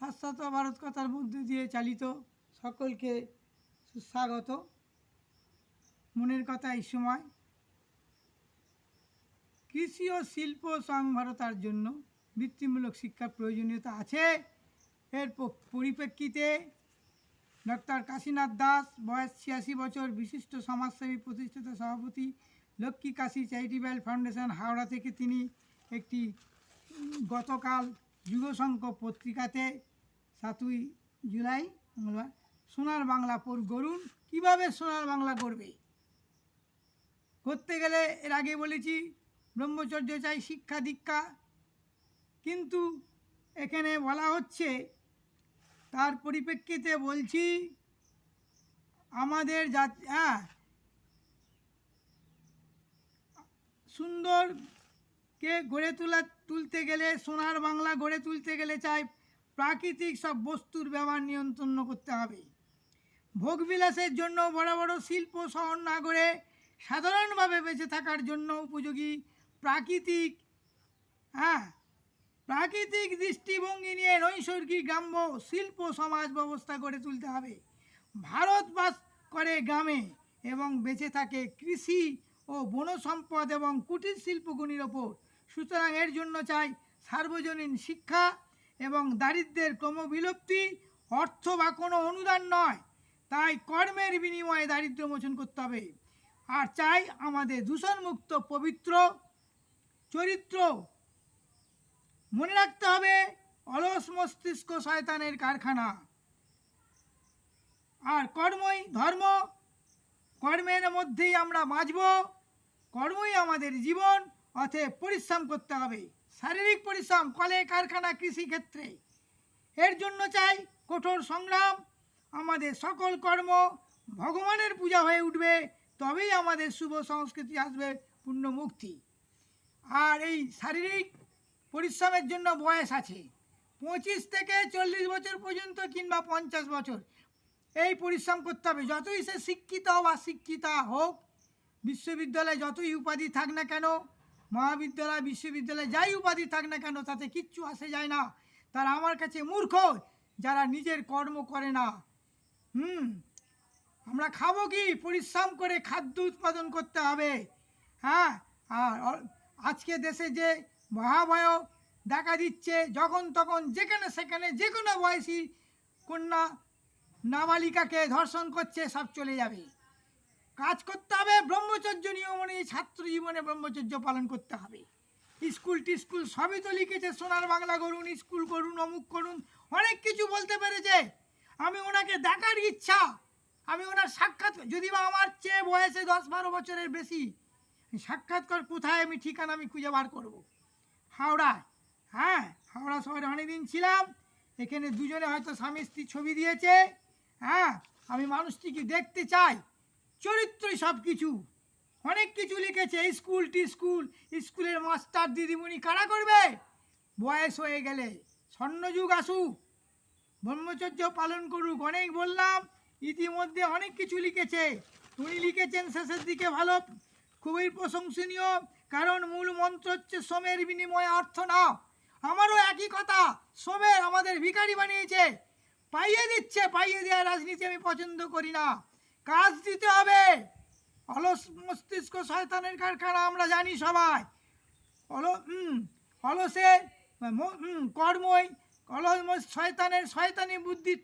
শাশ্বত ভারত কথার মধ্যে দিয়ে চালিত সকলকে সুস্বাগত। মনের কথা এই সময় কৃষি ও শিল্প সংহরতার জন্য বৃত্তিমূলক শিক্ষার প্রয়োজনীয়তা আছে। এর পরিপ্রেক্ষিতে ডক্টর কাশীনাথ দাস, বয়স 86 বছর, বিশিষ্ট সমাজসেবী, প্রতিষ্ঠাতা সভাপতি, লক্ষ্মী কাশী চ্যারিটেবল ফাউন্ডেশন, হাওড়া থেকে তিনি একটি গতকাল যুগশঙ্খ পত্রিকাতে 7ই জুলাই মঙ্গলবার সোনার বাংলা গড়ুন। কীভাবে সোনার বাংলা গড়বে? করতে গেলে এর আগে বলেছি ব্রহ্মচর্য চাই, শিক্ষা দীক্ষা, কিন্তু এখানে বলা হচ্ছে তার পরিপ্রেক্ষিতে বলছি আমাদের সুন্দরকে গড়ে তুলতে গেলে, সোনার বাংলা গড়ে তুলতে গেলে চাই প্রাকৃতিক সব বস্তুর ব্যবহার নিয়ন্ত্রণ করতে হবে। ভোগবিলাসের জন্য বড় বড় শিল্প শহর না গড়ে সাধারণভাবে বেঁচে থাকার জন্য উপযোগী প্রাকৃতিক দৃষ্টিভঙ্গি নিয়ে নৈসর্গিক গ্রাম্য শিল্প সমাজ ব্যবস্থা গড়ে তুলতে হবে। ভারত বাস করে গ্রামে এবং বেঁচে থাকে কৃষি ও বন সম্পদ এবং কুটির শিল্পগুলির ওপর। সুতরাং এর জন্য চাই সার্বজনীন শিক্ষা এবং দারিদ্র্যের ক্রমবিলুপ্তি। অর্থ বা কোনো অনুদান নয়, তাই কর্মের বিনিময়ে দারিদ্র্য মোচন করতে হবে। আর চাই আমাদের দূষণমুক্ত পবিত্র চরিত্র। মনে রাখতে হবে অলস মস্তিষ্ক শয়তানের কারখানা। আর কর্মই ধর্ম, কর্মের মধ্যেই আমরা বাঁচব, কর্মই আমাদের জীবন। অতএব পরিশ্রম করতে হবে, শারীরিক পরিশ্রম, কলে কারখানা, কৃষিক্ষেত্রে। এর জন্য চাই কঠোর সংগ্রাম। আমাদের সকল কর্ম ভগবানের পূজা হয়ে উঠবে, তবেই আমাদের শুভ সংস্কৃতি আসবে, পূর্ণ মুক্তি। আর এই শারীরিক পরিশ্রমের জন্য বয়স আছে 25 থেকে 40 বছর পর্যন্ত কিংবা 50 বছর। এই পরিশ্রম করতে হবে, যতই সে শিক্ষিত বা শিক্ষিতা হোক, বিশ্ববিদ্যালয়ে যতই উপাধি থাক না কেন, মহাবিদ্যালয়, বিশ্ববিদ্যালয়ে যাই উপাধি থাক না কেন, তাতে কিচ্ছু আসে যায় না। তারা আমার কাছে মূর্খ যারা নিজের কর্ম করে না। আমরা খাবো কি? পরিশ্রম করে খাদ্য উৎপাদন করতে হবে। আর আজকে দেশে যে মহাভয় দেখা দিচ্ছে, যখন তখন যেখানে সেখানে যে কোনো বয়সী কন্যা নাবালিকাকে ধর্ষণ করছে, সব চলে যাবে। কাজ করতে হবে ব্রহ্মচর্য নিয়ম অনুযায়ী, ছাত্র জীবনে ব্রহ্মচর্য পালন করতে হবে। স্কুল টিস্কুল সবই তো লিখেছে সোনার বাংলা করুন, স্কুল করুন, অমুক করুন, অনেক কিছু বলতে পেরেছে। আমি ওনাকে দেখার ইচ্ছা, আমি ওনার সাক্ষাৎ, যদি বা আমার চেয়ে বয়সে 10-12 বছরের বেশি, সাক্ষাৎকার কোথায়, আমি ঠিকানা আমি খুঁজে বার করব। হাওড়ায়, হাওড়া শহরে অনেকদিন ছিলাম। এখানে দুজনে হয়তো স্বামী স্ত্রী ছবি দিয়েছে। আমি মানুষটিকে দেখতে চাই, চরিত্রই সব কিছু। অনেক কিছু লিখেছে। স্কুল টিস্কুল, স্কুলের মাস্টার দিদিমণি কারা করবে? বয়স হয়ে গেলে স্বর্ণযুগ আসুক, ব্রহ্মচর্য পালন করুক। অনেক বললাম, ইতিমধ্যে অনেক কিছু লিখেছে। উনি লিখেছেন শেষের দিকে ভালো, খুবই প্রশংসনীয়, কারণ মূল মন্ত্র হচ্ছে শ্রমের বিনিময়ে অর্থ নাও। আমারও একই কথা, শ্রমের আমাদের ভিখারি বানিয়েছে, পাইয়ে দিচ্ছে। পাইয়ে দেওয়ার রাজনীতি আমি পছন্দ করি না। কাজ দিতে হবে। অলস মস্তিষ্ক শয়তানের কারখানা, আমরা জানি সবাই। অলসের কর্মই শয়তানি বুদ্ধি